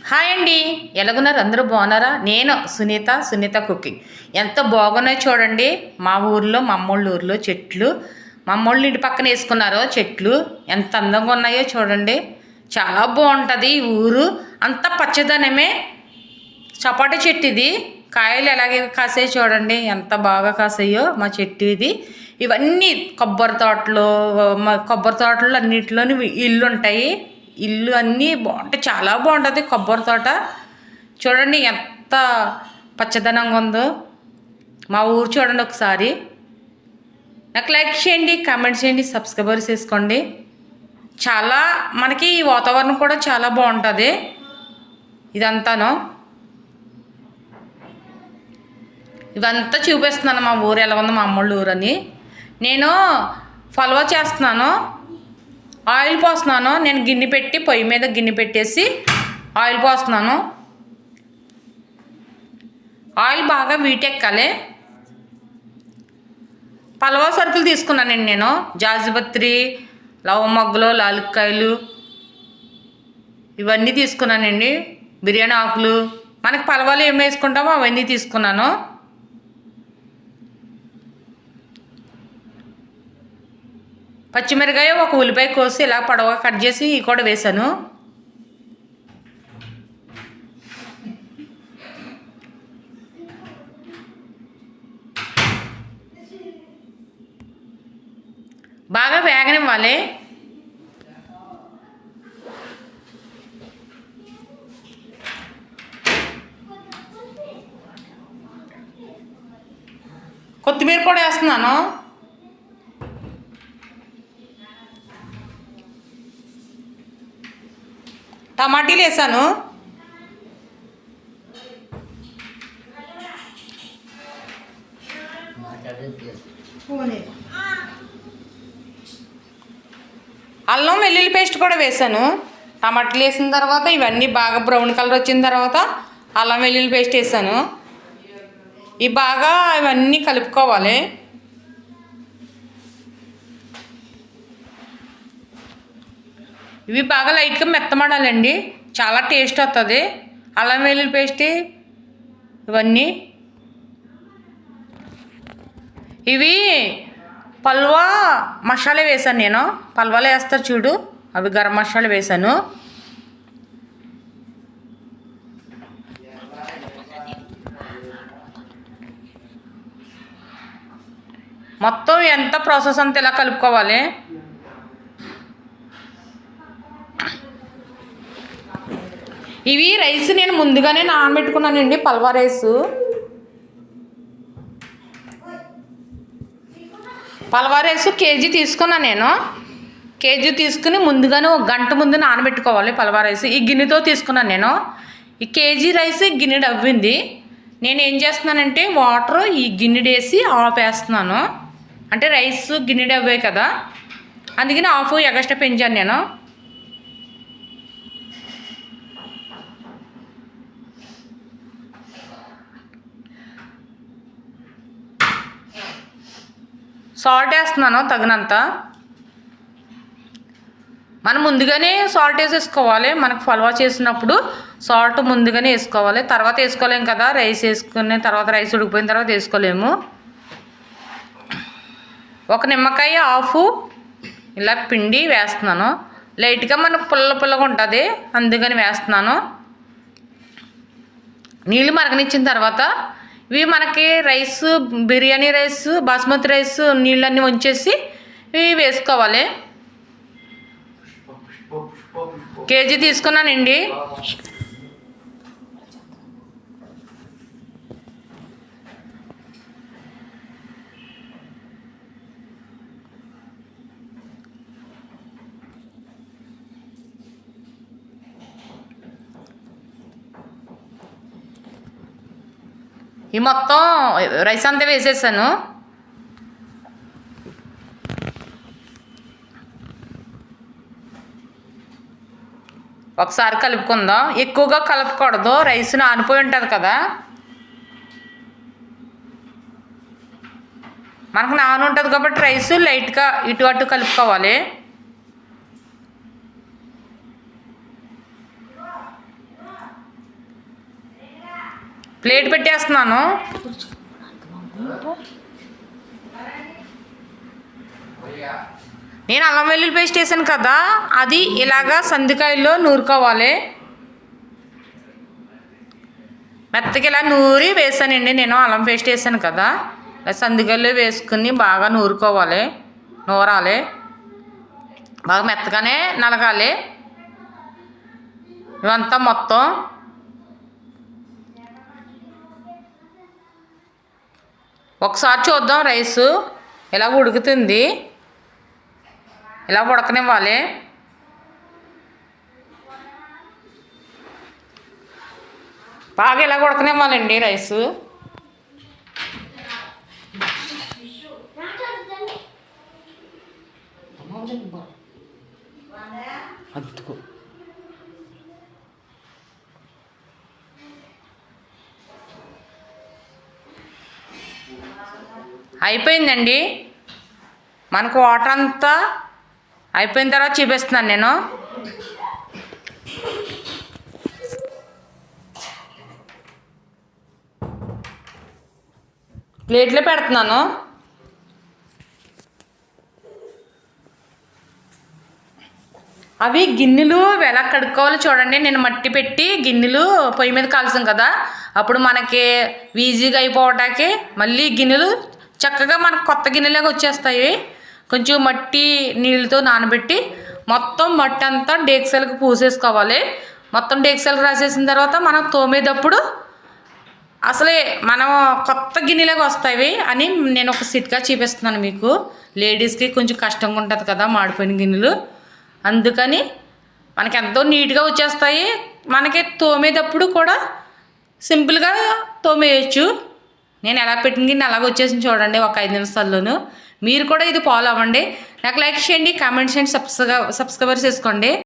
Hi అండి, ఎలాగున్నారు? అందరూ బాగున్నారా? నేను సునీత కుకింగ్. ఎంత బాగున్నాయో చూడండి. మా ఊర్లో, మా అమ్మోళ్ళ ఊర్లో చెట్లు, మా అమ్మోళ్ళ ఇంటి పక్కన వేసుకున్నారో చెట్లు ఎంత అందంగా ఉన్నాయో చూడండి. చాలా బాగుంటుంది ఈ ఊరు. అంత పచ్చదనమే. చపాటీ చెట్టు ఇది. కాయలు ఎలాగే కాసాయో చూడండి, ఎంత బాగా కాసాయో మా చెట్టు ఇది. ఇవన్నీ కొబ్బరి తోటలు, కొబ్బరి తోటలు అన్నింటిలోని ఇల్లు ఉంటాయి. ఇల్లు అన్నీ బాగుంటాయి, చాలా బాగుంటుంది కొబ్బరి తోట. చూడండి ఎంత పచ్చదనంగా ఉందో మా ఊరు. చూడండి ఒకసారి. నాకు లైక్ చేయండి, కామెంట్ చేయండి, సబ్స్క్రైబర్ చేసుకోండి. చాలా మనకి ఈ వాతావరణం కూడా చాలా బాగుంటుంది ఇదంతాను. ఇవంతా చూపిస్తున్నాను మా ఊరు ఎలా ఉందో, మా అమ్మోళ్ళ ఊరు అని. నేను ఫాలో చేస్తున్నాను, ఆయిల్ పోస్తున్నాను. నేను గిన్నె పెట్టి పొయ్యి మీద గిన్నె పెట్టేసి ఆయిల్ పోస్తున్నాను. ఆయిల్ బాగా వీటెక్కాలి. పలవా సరుకులు తీసుకున్నానండి నేను. జాజిపత్రి, లవంగ, లాలిక్కాయలు ఇవన్నీ తీసుకున్నానండి. బిర్యానీ ఆకులు, మనకి పలవాలు ఏం వేసుకుంటామో అవన్నీ తీసుకున్నాను. పచ్చిమిరకాయ, ఒక ఉల్లిపాయ కోసి ఇలా పొడవుగా కట్ చేసి కూడా వేసాను. బాగా వేగనివ్వాలి. కొత్తిమీర కూడా వేస్తున్నాను. టమాటీలు వేసాను. అల్లం వెల్లుల్లి పేస్ట్ కూడా వేసాను. టమాటాలు వేసిన తర్వాత ఇవన్నీ బాగా బ్రౌన్ కలర్ వచ్చిన తర్వాత అల్లం వెల్లుల్లి పేస్ట్ వేసాను. ఇవి బాగా ఇవన్నీ కలుపుకోవాలి. ఇవి బాగా లైట్గా మెత్తమడాలండి, చాలా టేస్ట్ వస్తుంది. అల్లం వెల్లుల్లి పేస్ట్ ఇవన్నీ. ఇవి పల్వా మసాలా వేసాను నేను. పల్వాలో వేస్తారు చూడు, అవి గరం మసాలా వేసాను. మొత్తం ఎంత ప్రాసెస్ అంతా ఇలా కలుపుకోవాలి. ఇవి రైస్ నేను ముందుగానే నానబెట్టుకున్నానండి. పల్వా రైసు, పల్వా రైసు కేజీ తీసుకున్నాను నేను. కేజీ తీసుకుని ముందుగానే ఒక గంట ముందు నానబెట్టుకోవాలి పల్వా రైస్. ఈ గిన్నెతో తీసుకున్నాను నేను. ఈ కేజీ రైస్ గిన్నె అవ్వింది. నేను ఏం చేస్తున్నానంటే వాటర్ ఈ గిన్నెడేసి ఆఫ్ వేస్తున్నాను. అంటే రైస్ గిన్నె అవ్వాయి కదా, అందుకని ఆఫ్ ఎగస్ట్రా పెంచాను నేను. సాల్ట్ వేస్తున్నాను తగినంత. మనం ముందుగానే సాల్ట్ వేసేసుకోవాలి. మనకు ఫల్వా చేసినప్పుడు సాల్ట్ ముందుగానే వేసుకోవాలి, తర్వాత వేసుకోలేము కదా. రైస్ వేసుకుని తర్వాత రైస్ ఉడికిపోయిన తర్వాత వేసుకోలేము. ఒక నిమ్మకాయ హాఫ్ ఇలా పిండి వేస్తున్నాను. లైట్గా మనకు పుల్లగా ఉంటుంది, అందుకని వేస్తున్నాను. నీళ్ళు మరగనిచ్చిన తర్వాత ఇవి మనకి rice, biryani rice, basmati rice నీళ్ళన్నీ ఉంచేసి ఇవి వేసుకోవాలి. కేజీ తీసుకున్నానండి. ఈ మొత్తం రైస్ అంతా వేసేసాను. ఒకసారి కలుపుకుందాం. ఎక్కువగా కలపకూడదు, రైస్ నానిపోయి ఉంటుంది కదా. మనకు నాన్ ఉంటుంది కాబట్టి రైస్ లైట్గా ఇటు అటు కలుపుకోవాలి. ప్లేట్ పెట్టేస్తున్నాను. నేను అల్లం వెల్లుల్లి పేస్ట్ వేసాను కదా, అది ఇలాగా సందికాయల్లో నూరుకోవాలి. మెత్తకి ఇలా నూరి వేసానండి. నేను అల్లం పేస్ట్ వేసాను కదా, సందికాయల్లో వేసుకుని బాగా నూరుకోవాలి. నూరాలి, బాగా మెత్తగానే నలగాలి ఇవంతా మొత్తం. ఒకసారి చూద్దాం. రైసు ఇలా ఉడుకుతుంది, ఇలా ఉడకనివ్వాలి. బాగా ఇలా ఉడకనివ్వాలండి రైసు. అందుకు అయిపోయిందండి. మనకు వాటర్ అంతా అయిపోయిన తర్వాత చూపిస్తున్నాను నేను. ప్లేట్లో పెడుతున్నాను. అవి గిన్నెలు ఎలా కడుక్కోవాలో చూడండి. నేను మట్టి పెట్టి గిన్నెలు పొయ్యి మీద కాల్చాం కదా, అప్పుడు మనకి ఈజీగా అయిపోవటానికి మళ్ళీ గిన్నెలు చక్కగా మనకు కొత్త గిన్నెలాగా వచ్చేస్తాయి. కొంచెం మట్టి నీళ్ళతో నానబెట్టి మొత్తం మట్టి అంతా డేక్సెల్కి పూసేసుకోవాలి. మొత్తం డేక్సెల్కి రాసేసిన తర్వాత మనం తోమేటప్పుడు అసలే మనం కొత్త గిన్నెలాగా వస్తాయి అని నేను ఒక సిట్గా చూపిస్తున్నాను మీకు. లేడీస్కి కొంచెం కష్టంగా ఉంటుంది కదా మాడిపోయిన గిన్నెలు, అందుకని మనకి ఎంతో నీట్గా వచ్చేస్తాయి. మనకి తోమేటప్పుడు కూడా సింపుల్గా తోమేయచ్చు. నేను ఎలా పెట్టిన గిన్నె అలాగ వచ్చేసింది చూడండి ఒక 5 నిమిషాల్లోనూ. మీరు కూడా ఇది ఫాలో అవ్వండి. నాకు లైక్ చేయండి, కామెంట్ చేయండి, సబ్స్క్రైబర్ చేసుకోండి.